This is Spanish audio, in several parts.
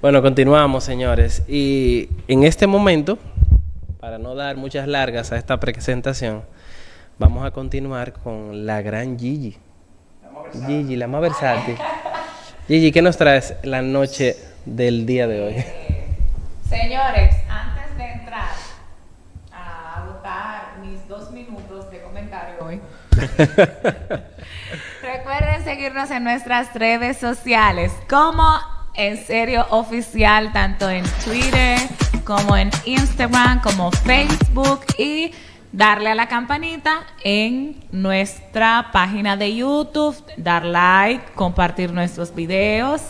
Bueno, continuamos, señores. Y en este momento, para no dar muchas largas a esta presentación, vamos a continuar con la gran Gigi. Gigi, la más versátil. Gigi, ¿qué nos traes la noche del día de hoy? Señores, antes de entrar a botar mis 2 minutos de comentario hoy, recuerden seguirnos en nuestras redes sociales como En Serio Oficial, tanto en Twitter como en Instagram, como Facebook, y darle a la campanita en nuestra página de YouTube, dar like, compartir nuestros videos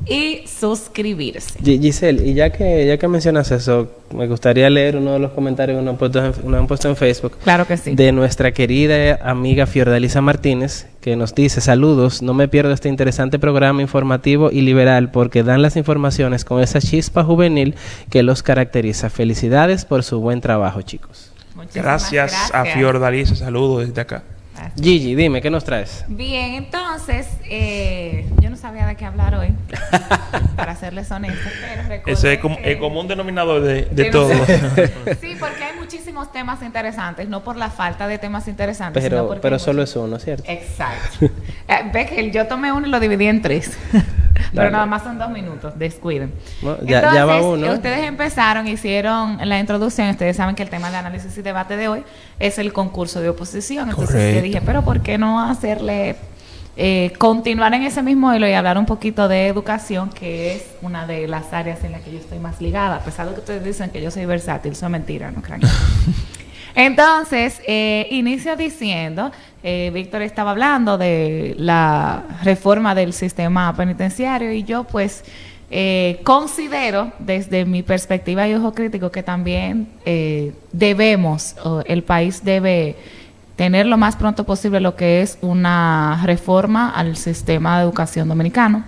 y suscribirse. Giselle, y ya que mencionas eso, me gustaría leer uno de los comentarios que nos han puesto en Facebook. Claro que sí. De nuestra querida amiga Fiordalisa Martínez, que nos dice: saludos, no me pierdo este interesante programa informativo y liberal porque dan las informaciones con esa chispa juvenil que los caracteriza. Felicidades por su buen trabajo, chicos. Gracias a Fiordalisa, saludos desde acá. Gracias. Gigi, dime, ¿qué nos traes? Bien, entonces, yo no sabía de qué hablar hoy, para serles honesta, pero recordé Ese es que... el común denominador de todo. Sí, porque hay muchísimos temas interesantes, no por la falta de temas interesantes, sino porque pero solo es uno, ¿cierto? Exacto. Ve que yo tomé uno y lo dividí en 3. Pero nada más son 2 minutos, descuiden. Bueno, Entonces, ya va uno. Ustedes empezaron, hicieron la introducción. Ustedes saben que el tema de análisis y debate de hoy es el concurso de oposición. Entonces yo dije, pero ¿por qué no hacerle, continuar en ese mismo hilo y hablar un poquito de educación, que es una de las áreas en las que yo estoy más ligada? A pesar de que ustedes dicen que yo soy versátil, eso es mentira, no crean. Entonces, inicio diciendo, Víctor estaba hablando de la reforma del sistema penitenciario y yo pues considero desde mi perspectiva y ojo crítico que también el país debe tener lo más pronto posible lo que es una reforma al sistema de educación dominicano.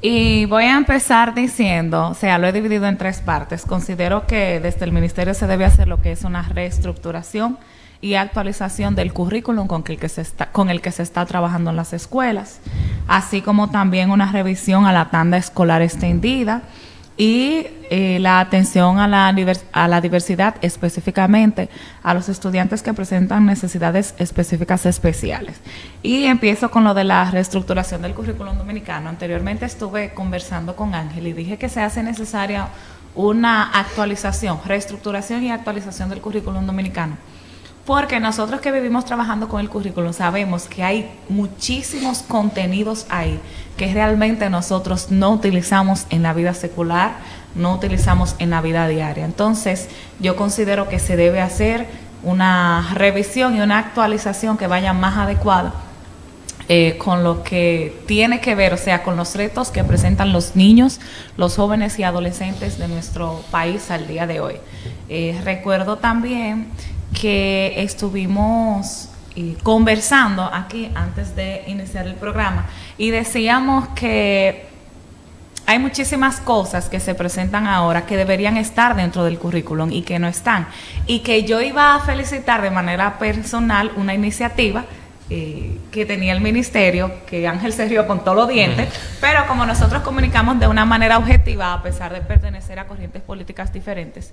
Y voy a empezar diciendo, o sea, lo he dividido en 3 partes. Considero que desde el ministerio se debe hacer lo que es una reestructuración y actualización del currículum con el que se está trabajando en las escuelas, así como también una revisión a la tanda escolar extendida y la atención a la diversidad, específicamente a los estudiantes que presentan necesidades específicas especiales. Y empiezo con lo de la reestructuración del currículum dominicano. Anteriormente estuve conversando con Ángel y dije que se hace necesaria una actualización, reestructuración y actualización del currículum dominicano. Porque nosotros que vivimos trabajando con el currículum sabemos que hay muchísimos contenidos ahí que realmente nosotros no utilizamos en la vida secular, no utilizamos en la vida diaria. Entonces, yo considero que se debe hacer una revisión y una actualización que vaya más adecuada con lo que tiene que ver, o sea, con los retos que presentan los niños, los jóvenes y adolescentes de nuestro país al día de hoy. Recuerdo también que estuvimos conversando aquí antes de iniciar el programa y decíamos que hay muchísimas cosas que se presentan ahora que deberían estar dentro del currículum y que no están, y que yo iba a felicitar de manera personal una iniciativa que tenía el ministerio, que Ángel se rió con todos los dientes, pero como nosotros comunicamos de una manera objetiva, a pesar de pertenecer a corrientes políticas diferentes,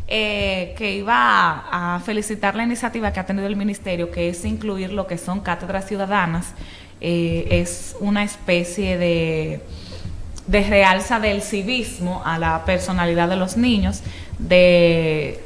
que iba a felicitar la iniciativa que ha tenido el ministerio, que es incluir lo que son cátedras ciudadanas. Es una especie de realza del civismo a la personalidad de los niños, de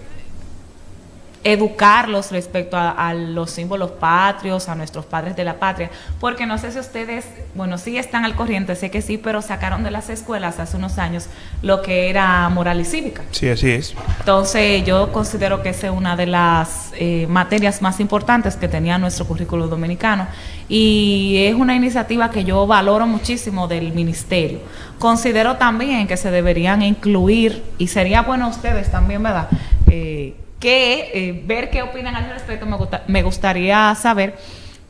educarlos respecto a los símbolos patrios, a nuestros padres de la patria, porque no sé si ustedes, bueno, sí están al corriente, sé que sí, pero sacaron de las escuelas hace unos años lo que era moral y cívica. Sí, así es. Entonces, yo considero que esa es una de las materias más importantes que tenía nuestro currículo dominicano, y es una iniciativa que yo valoro muchísimo del ministerio. Considero también que se deberían incluir, y sería bueno ustedes también, ¿verdad?, ver qué opinan al respecto, me gustaría saber,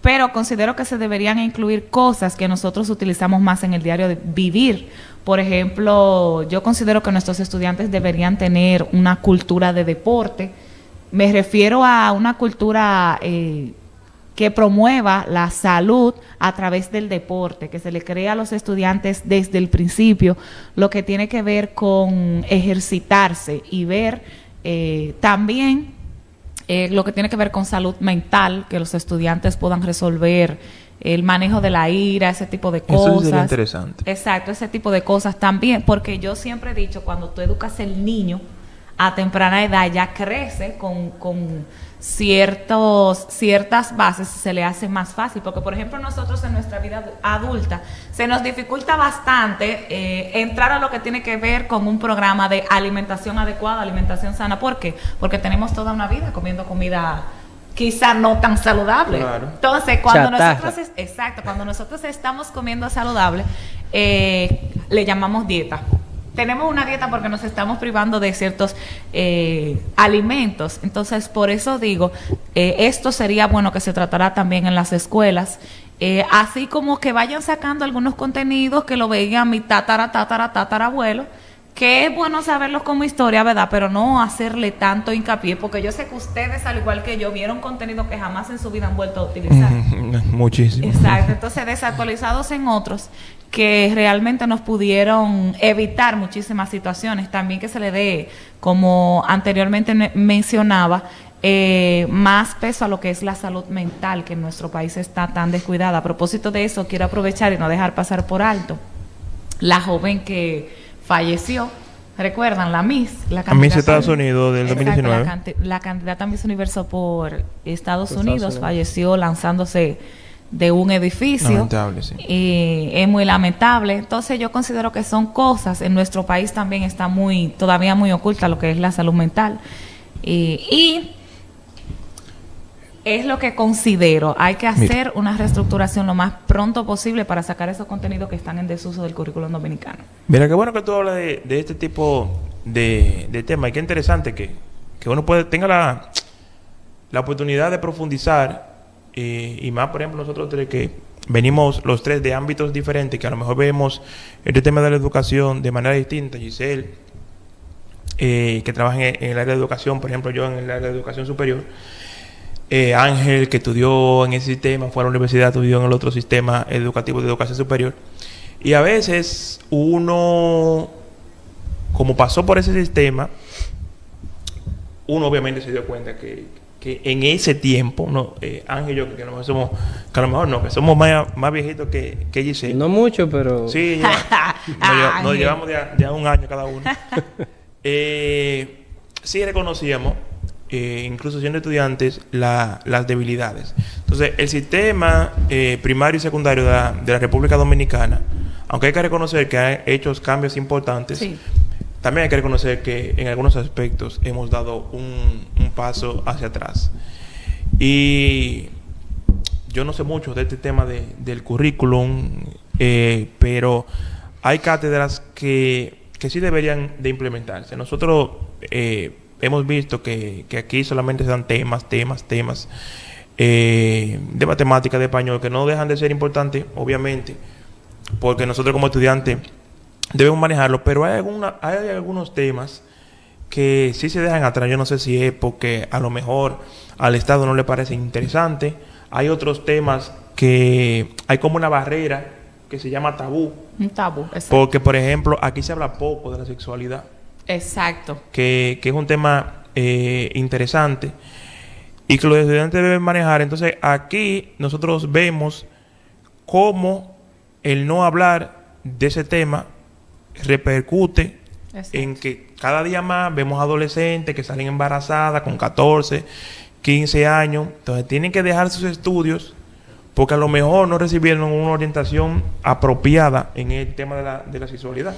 pero considero que se deberían incluir cosas que nosotros utilizamos más en el diario de vivir. Por ejemplo, yo considero que nuestros estudiantes deberían tener una cultura de deporte. Me refiero a una cultura que promueva la salud a través del deporte, que se le crea a los estudiantes desde el principio lo que tiene que ver con ejercitarse y ver también lo que tiene que ver con salud mental, que los estudiantes puedan resolver el manejo de la ira, ese tipo de cosas. Eso sería interesante. Exacto, ese tipo de cosas también, porque yo siempre he dicho, cuando tú educas el niño a temprana edad, ya crece con ciertas bases, se le hace más fácil, porque por ejemplo nosotros en nuestra vida adulta se nos dificulta bastante entrar a lo que tiene que ver con un programa de alimentación adecuada, alimentación sana. ¿Por qué? Porque tenemos toda una vida comiendo comida quizá no tan saludable. Claro. Entonces, cuando Chatarra. cuando nosotros estamos comiendo saludable, le llamamos dieta. Tenemos una dieta porque nos estamos privando de ciertos alimentos. Entonces, por eso digo, esto sería bueno que se tratara también en las escuelas. Así como que vayan sacando algunos contenidos que lo veían mi tatarabuelo, que es bueno saberlos como historia, ¿verdad? Pero no hacerle tanto hincapié, porque yo sé que ustedes, al igual que yo, vieron contenido que jamás en su vida han vuelto a utilizar. Muchísimo. Exacto. Entonces, desactualizados en otros que realmente nos pudieron evitar muchísimas situaciones. También que se le dé, como anteriormente mencionaba, más peso a lo que es la salud mental, que en nuestro país está tan descuidada. A propósito de eso, quiero aprovechar y no dejar pasar por alto la joven que falleció. ¿Recuerdan? La Miss. La Miss Estados Unidos del 2019. La candidata Miss Universo por Estados Por Unidos Estados Unidos. falleció lanzándose de un edificio. Lamentable, sí. Y es muy lamentable. Entonces yo considero que son cosas. En nuestro país también está todavía muy oculta lo que es la salud mental. Y es lo que considero. Hay que hacer una reestructuración lo más pronto posible para sacar esos contenidos que están en desuso del currículum dominicano. Mira, qué bueno que tú hablas de este tipo de temas. Y qué interesante que uno tenga la oportunidad de profundizar. Y más, por ejemplo, nosotros tres que venimos los tres de ámbitos diferentes, que a lo mejor vemos este tema de la educación de manera distinta. Giselle, que trabaja en el área de educación, por ejemplo, yo en el área de educación superior. Ángel, que estudió en ese sistema, fue a la universidad, estudió en el otro sistema educativo de educación superior. Y a veces uno, como pasó por ese sistema, uno obviamente se dio cuenta que en ese tiempo, no, Ángel y yo, que a lo mejor somos, que somos más viejitos que Giselle. No mucho, pero... Sí, nos llevamos de a un año cada uno. Sí reconocíamos, incluso siendo estudiantes, las debilidades. Entonces, el sistema primario y secundario de la República Dominicana, aunque hay que reconocer que ha hecho cambios importantes, Sí. también hay que reconocer que en algunos aspectos hemos dado un paso hacia atrás. Y yo no sé mucho de este tema del currículum, pero hay cátedras que sí deberían de implementarse. Nosotros hemos visto que aquí solamente se dan temas de matemática, de español, que no dejan de ser importantes, obviamente, porque nosotros como estudiantes debemos manejarlo, pero hay algunos temas que sí se dejan atrás. Yo no sé si es porque a lo mejor al Estado no le parece interesante. Hay otros temas que hay como una barrera que se llama tabú. Un tabú, exacto. Porque, por ejemplo, aquí se habla poco de la sexualidad. Exacto. Que es un tema interesante y que los estudiantes deben manejar. Entonces, aquí nosotros vemos cómo el no hablar de ese tema repercute Exacto. en que cada día más vemos adolescentes que salen embarazadas con 14, 15 años. Entonces, tienen que dejar sus estudios porque a lo mejor no recibieron una orientación apropiada en el tema de la sexualidad.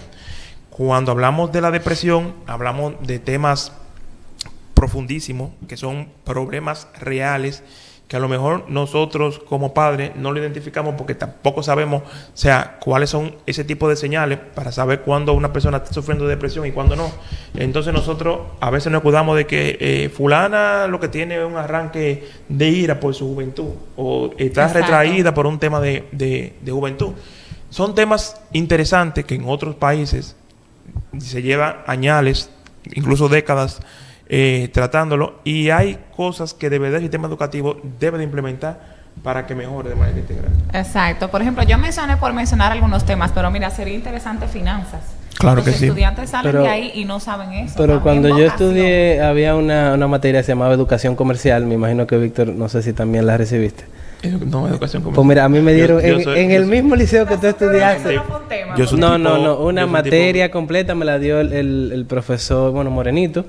Cuando hablamos de la depresión, hablamos de temas profundísimos, que son problemas reales, que a lo mejor nosotros como padres no lo identificamos porque tampoco sabemos, o sea, cuáles son ese tipo de señales para saber cuándo una persona está sufriendo de depresión y cuándo no. Entonces nosotros a veces nos cuidamos de que fulana lo que tiene es un arranque de ira por su juventud o está Exacto. retraída por un tema de juventud. Son temas interesantes que en otros países se llevan añales, incluso décadas, tratándolo, y hay cosas que de verdad el sistema educativo debe de implementar para que mejore de manera integral. Exacto. Por ejemplo, yo mencioné por mencionar algunos temas, pero mira, sería interesante finanzas. Claro Los que sí. estudiantes salen Pero- de ahí y no saben eso. Pero También cuando yo vocación. estudié, había una materia que se llamaba educación comercial. Me imagino que Víctor, no sé si también la recibiste. No, educación comercial. Pues mira, a mí me dieron Yo en el mismo liceo que tú estudiaste. No fue un tema, Yo soy No, tipo- no, una yo soy materia completa me la dio el profesor, bueno, Morenito.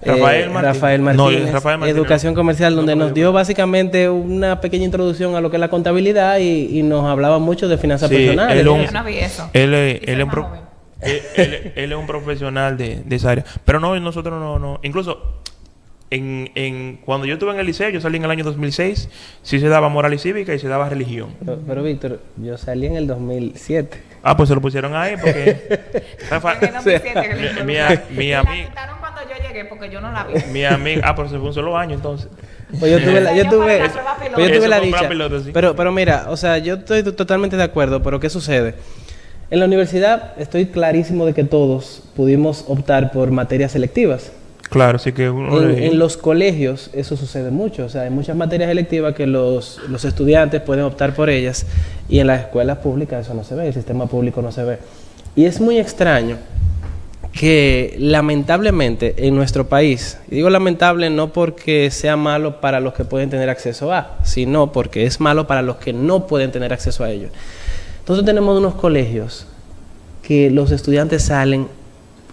Rafael Martínez. Rafael No, Martínez. Rafael Martínez. Educación comercial, donde No, nos dio básicamente una pequeña introducción a lo que es la contabilidad y nos hablaba mucho de finanzas Sí, personales. él Yo no vi eso. Él es Y soy un más joven. él es un profesional de esa área. Pero no, nosotros no. Incluso, cuando yo estuve en el liceo, yo salí en el año 2006, sí se daba moral y cívica y se daba religión. Pero, Víctor, yo salí en el 2007. Ah, pues se lo pusieron ahí porque... Rafa, En el 2007 que le mi la amigo... quitaron cuando yo llegué porque yo no la vi. Mi amigo... Ah, pero se fue un solo año entonces. Pues yo tuve la, yo Yo tuve, para la prueba piloto. pues yo tuve Eso la fue dicha. prueba piloto, sí. Pero mira, o sea, yo estoy totalmente de acuerdo, pero ¿qué sucede? En la universidad estoy clarísimo de que todos pudimos optar por materias selectivas. Claro, sí que uno... En los colegios eso sucede mucho, o sea, hay muchas materias electivas que los estudiantes pueden optar por ellas y en las escuelas públicas eso no se ve, el sistema público no se ve. Y es muy extraño que lamentablemente en nuestro país, y digo lamentable no porque sea malo para los que pueden tener acceso a, sino porque es malo para los que no pueden tener acceso a ello. Entonces tenemos unos colegios que los estudiantes salen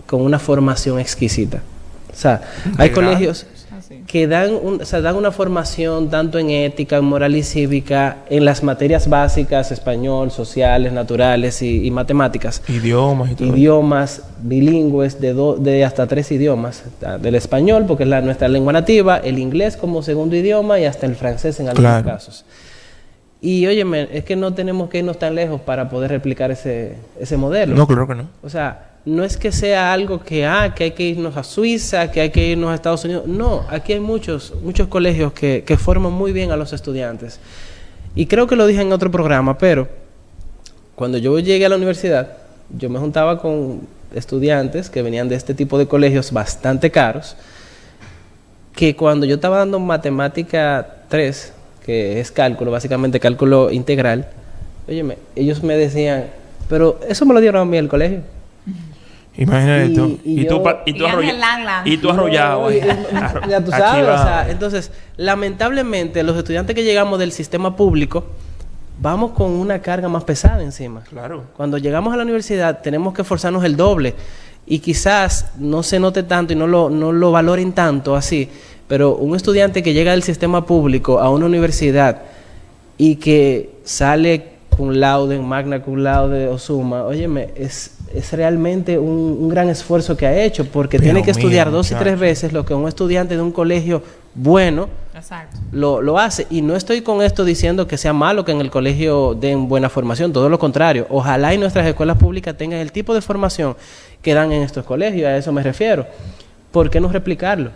con una formación exquisita. O sea, hay Integral. colegios Así. que dan una formación tanto en ética, en moral y cívica, en las materias básicas, español, sociales, naturales y matemáticas. Idiomas y todo. Idiomas bilingües de hasta 3 idiomas. Del español, porque es nuestra lengua nativa, el inglés como segundo idioma y hasta el francés en algunos Claro. casos. Y óyeme, es que no tenemos que irnos tan lejos para poder replicar ese modelo. No, claro que no. O sea, no es que sea algo que hay que irnos a Suiza, que hay que irnos a Estados Unidos. No, aquí hay muchos colegios que forman muy bien a los estudiantes. Y creo que lo dije en otro programa, pero cuando yo llegué a la universidad, yo me juntaba con estudiantes que venían de este tipo de colegios bastante caros, que cuando yo estaba dando matemática 3, que es cálculo, básicamente cálculo integral, óyeme, ellos me decían, pero eso me lo dieron a mí el colegio. Imagínate tú. y Y tú, yo- Y Ángel Langland. y tú arrollado. No, ahí. ya tú sabes, o Archivado. sea, entonces, lamentablemente, los estudiantes que llegamos del sistema público, vamos con una carga más pesada encima. Claro. Cuando llegamos a la universidad, tenemos que esforzarnos el doble. Y quizás no se note tanto y no lo valoren tanto así, pero un estudiante que llega del sistema público a una universidad y que sale cum laude, magna cum laude o summa, óyeme, es realmente un gran esfuerzo que ha hecho, porque Pero tiene que estudiar mira, 2 y 3 muchacho. veces lo que un estudiante de un colegio bueno Exacto. lo hace. Y no estoy con esto diciendo que sea malo que en el colegio den buena formación, todo lo contrario. Ojalá y nuestras escuelas públicas tengan el tipo de formación que dan en estos colegios, a eso me refiero. ¿Por qué no replicarlo?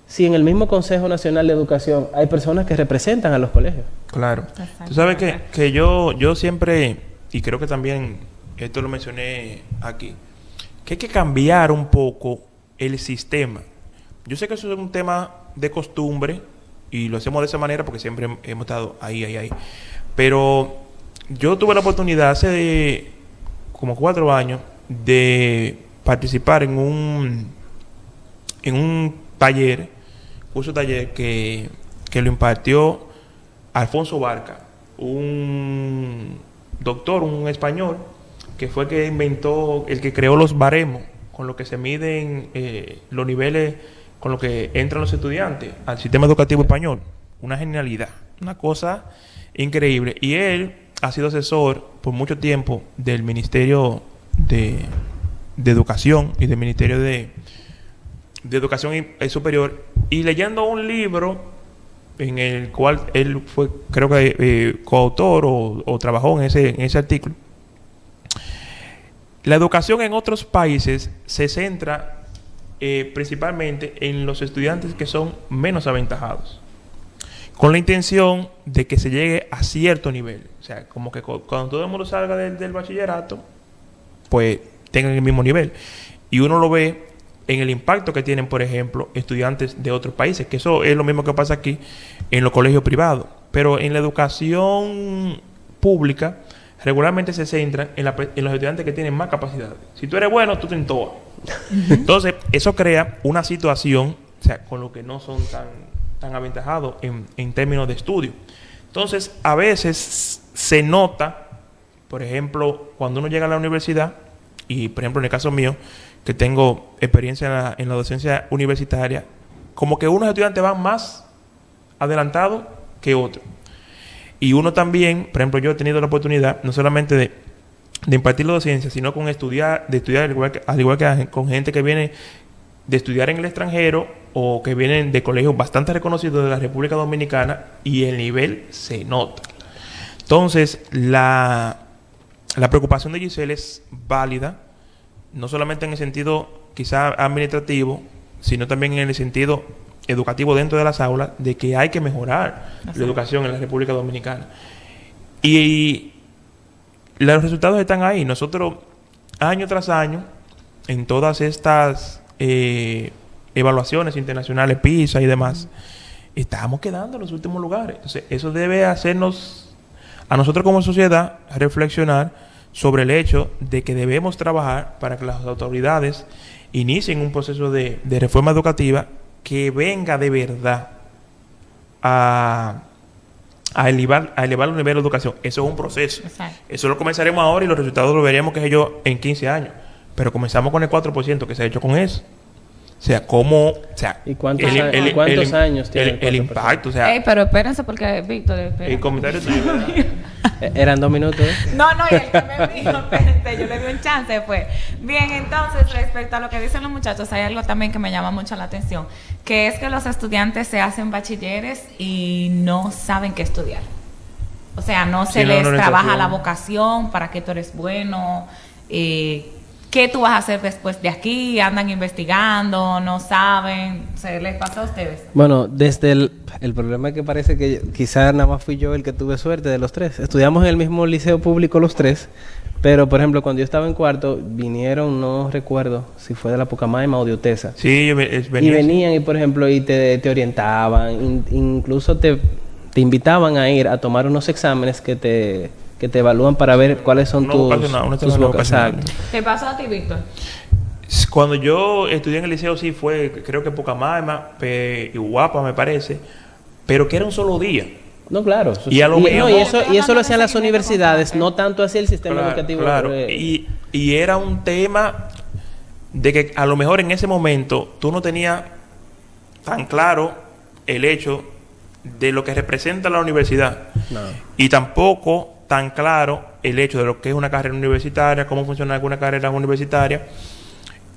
Si en el mismo Consejo Nacional de Educación hay personas que representan a los colegios. Claro. Exacto. Tú sabes que yo siempre, y creo que también esto lo mencioné aquí, que hay que cambiar un poco el sistema. Yo sé que eso es un tema de costumbre y lo hacemos de esa manera porque siempre hemos estado ahí. Pero yo tuve la oportunidad hace como 4 años de participar en un taller, curso taller que lo impartió Alfonso Barca, un doctor, un español, que fue el que inventó, el que creó los baremos, con lo que se miden los niveles, con lo que entran los estudiantes al sistema educativo español. Una genialidad, una cosa increíble. Y él ha sido asesor por mucho tiempo del Ministerio de Educación y del Ministerio de Educación Superior, y leyendo un libro en el cual él fue, creo que coautor o trabajó en ese artículo. La educación en otros países se centra principalmente en los estudiantes que son menos aventajados, con la intención de que se llegue a cierto nivel. O sea, como que cuando todo el mundo salga del bachillerato, pues tengan el mismo nivel. Y uno lo ve en el impacto que tienen, por ejemplo, estudiantes de otros países, que eso es lo mismo que pasa aquí en los colegios privados. pero en la educación pública regularmente se centran en los estudiantes que tienen más capacidad. Si tú eres bueno, tú te entobas. Entonces, eso crea una situación, o sea, con lo que no son tan aventajados en términos de estudio. Entonces, a veces se nota, por ejemplo, cuando uno llega a la universidad, y por ejemplo en el caso mío, que tengo experiencia en la docencia universitaria, como que unos estudiantes van más adelantados que otros. Y uno también, por ejemplo, yo he tenido la oportunidad no solamente de impartir la docencia, sino de estudiar al igual que con gente que viene de estudiar en el extranjero o que vienen de colegios bastante reconocidos de la República Dominicana, y el nivel se nota. Entonces, la preocupación de Giselle es válida, no solamente en el sentido quizá administrativo, sino también en el sentido educativo dentro de las aulas, de que hay que mejorar la educación en la República Dominicana. Y los resultados están ahí. Nosotros, año tras año, en todas estas evaluaciones internacionales, PISA y demás, estamos quedando en los últimos lugares. Entonces, eso debe hacernos, a nosotros como sociedad, reflexionar sobre el hecho de que debemos trabajar para que las autoridades inicien un proceso de reforma educativa que venga de verdad a elevar el nivel de educación. Eso es un proceso. Exacto. Eso lo comenzaremos ahora y los resultados los veremos, qué sé yo, en 15 años. Pero comenzamos con el 4% que se ha hecho con eso. O sea, cómo... O sea, ¿Y cuántos años tiene el impacto? O sea, pero espérense porque, Víctor, el comentario tuyo. Eran 2 minutos. No, y el que me dijo, espérense, yo le di un chance después. Bien, entonces, respecto a lo que dicen los muchachos, hay algo también que me llama mucho la atención, que es que los estudiantes se hacen bachilleres y no saben qué estudiar. O sea, no se les trabaja la vocación, para qué tú eres bueno, qué tú vas a hacer después de aquí, andan investigando, no saben. ¿Se les pasa a ustedes? Bueno, desde el problema es que parece que quizás nada más fui yo el que tuve suerte de los tres. Estudiamos en el mismo liceo público los tres, pero por ejemplo cuando yo estaba en cuarto vinieron, no recuerdo si fue de la Pucamaima o de Utesa. Sí, venían y por ejemplo y te orientaban, incluso te invitaban a ir a tomar unos exámenes que te evalúan para ver cuáles son tus vocaciones. ¿Qué pasó a ti, Víctor? Cuando yo estudié en el liceo, sí fue, creo que Pucamaima y Guapa, me parece, pero que era un solo día. No, claro. Y eso lo hacían las universidades, no tanto así el sistema educativo. Claro. Y era un tema de que a lo mejor en ese momento tú no tenías tan claro el hecho de lo que representa la universidad. No. Y tampoco tan claro el hecho de lo que es una carrera universitaria, cómo funciona alguna carrera universitaria.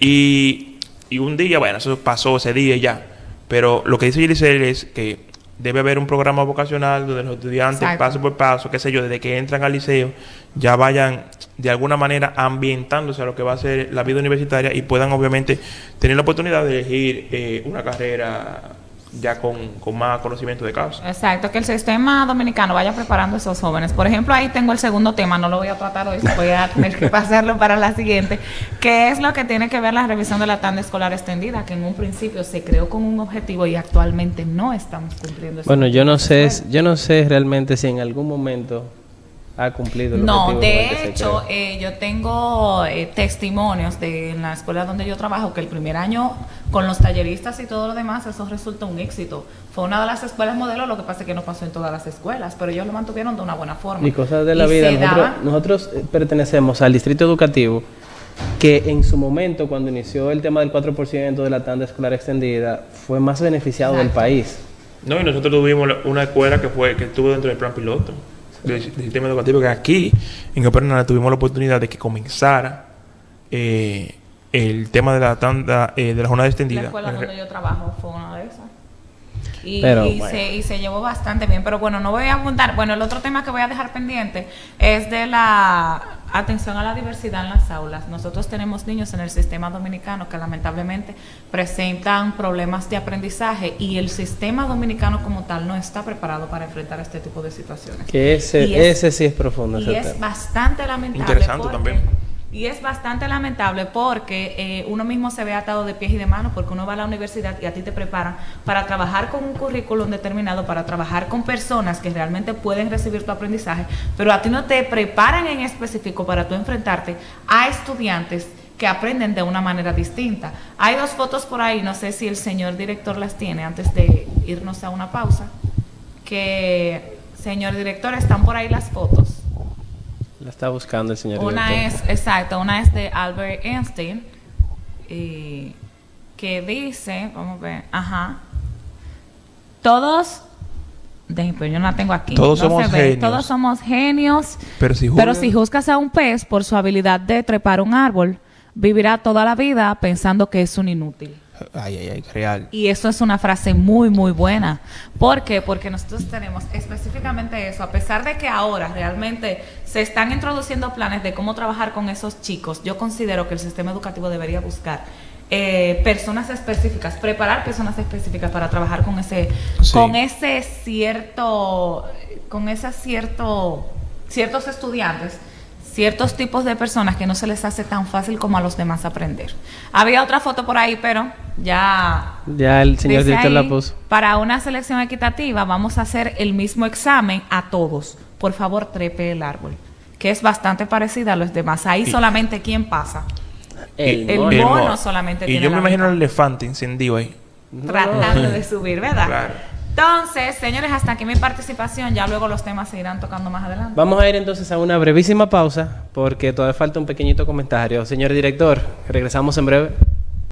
Y un día, bueno, eso pasó ese día y ya. Pero lo que dice Giselle es que debe haber un programa vocacional donde los estudiantes, exacto, paso por paso, qué sé yo, desde que entran al liceo, ya vayan de alguna manera ambientándose a lo que va a ser la vida universitaria y puedan obviamente tener la oportunidad de elegir una carrera ya con más conocimiento de causa. Exacto, que el sistema dominicano vaya preparando a esos jóvenes. Por ejemplo, ahí tengo el segundo tema, no lo voy a tratar hoy, voy a tener que pasarlo para la siguiente, que es lo que tiene que ver la revisión de la tanda escolar extendida, que en un principio se creó con un objetivo y actualmente no estamos cumpliendo ese objetivo. Bueno, yo no sé realmente si en algún momento ha cumplido el objetivo. No, de hecho, yo tengo testimonios en la escuela donde yo trabajo, que el primer año con los talleristas y todo lo demás, eso resultó un éxito. Fue una de las escuelas modelo, lo que pasa es que no pasó en todas las escuelas, pero ellos lo mantuvieron de una buena forma. Y cosas de la vida. Nosotros pertenecemos al distrito educativo que en su momento, cuando inició el tema del 4% de la tanda escolar extendida, fue más beneficiado del país. No, y nosotros tuvimos una escuela que estuvo dentro del plan piloto del sistema educativo, que aquí en Opernal tuvimos la oportunidad de que comenzara el tema de la tanda de la jornada extendida. La escuela donde yo trabajo fue una de esas. Y se llevó bastante bien. Pero bueno, no voy a abundar. Bueno, el otro tema que voy a dejar pendiente es de la atención a la diversidad en las aulas. Nosotros tenemos niños en el sistema dominicano que lamentablemente presentan problemas de aprendizaje y el sistema dominicano como tal no está preparado para enfrentar este tipo de situaciones. Que ese sí es profundo. Y es bastante lamentable. Interesante también. Y es bastante lamentable porque uno mismo se ve atado de pies y de manos porque uno va a la universidad y a ti te preparan para trabajar con un currículum determinado, para trabajar con personas que realmente pueden recibir tu aprendizaje, pero a ti no te preparan en específico para tú enfrentarte a estudiantes que aprenden de una manera distinta. Hay 2 fotos por ahí, no sé si el señor director las tiene antes de irnos a una pausa. Señor director, están por ahí las fotos. La está buscando el señor Una director. una es de Albert Einstein, que dice, vamos a ver, todos, pero yo no la tengo aquí. Todos no somos se ve. genios. Todos somos genios, Pero si juzgas a un pez por su habilidad de trepar un árbol, vivirá toda la vida pensando que es un inútil. Ay, real. Y eso es una frase muy, muy buena. ¿Por qué? Porque nosotros tenemos específicamente eso. A pesar de que ahora realmente se están introduciendo planes de cómo trabajar con esos chicos, yo considero que el sistema educativo debería buscar personas específicas, preparar personas específicas para trabajar con ese, ciertos estudiantes, ciertos tipos de personas que no se les hace tan fácil como a los demás aprender. Había otra foto por ahí, pero ya el señor dice director ahí, la puso. para una selección equitativa vamos a hacer el mismo examen a todos. Por favor, trepe el árbol, que es bastante parecida a los demás. Ahí solamente quién pasa. El mono solamente y tiene yo me la imagino mitad. el elefante encendido ahí. Tratando de subir, ¿verdad? Claro. Entonces, señores, hasta aquí mi participación. Ya luego los temas se irán tocando más adelante. Vamos a ir entonces a una brevísima pausa porque todavía falta un pequeñito comentario. Señor director, regresamos en breve.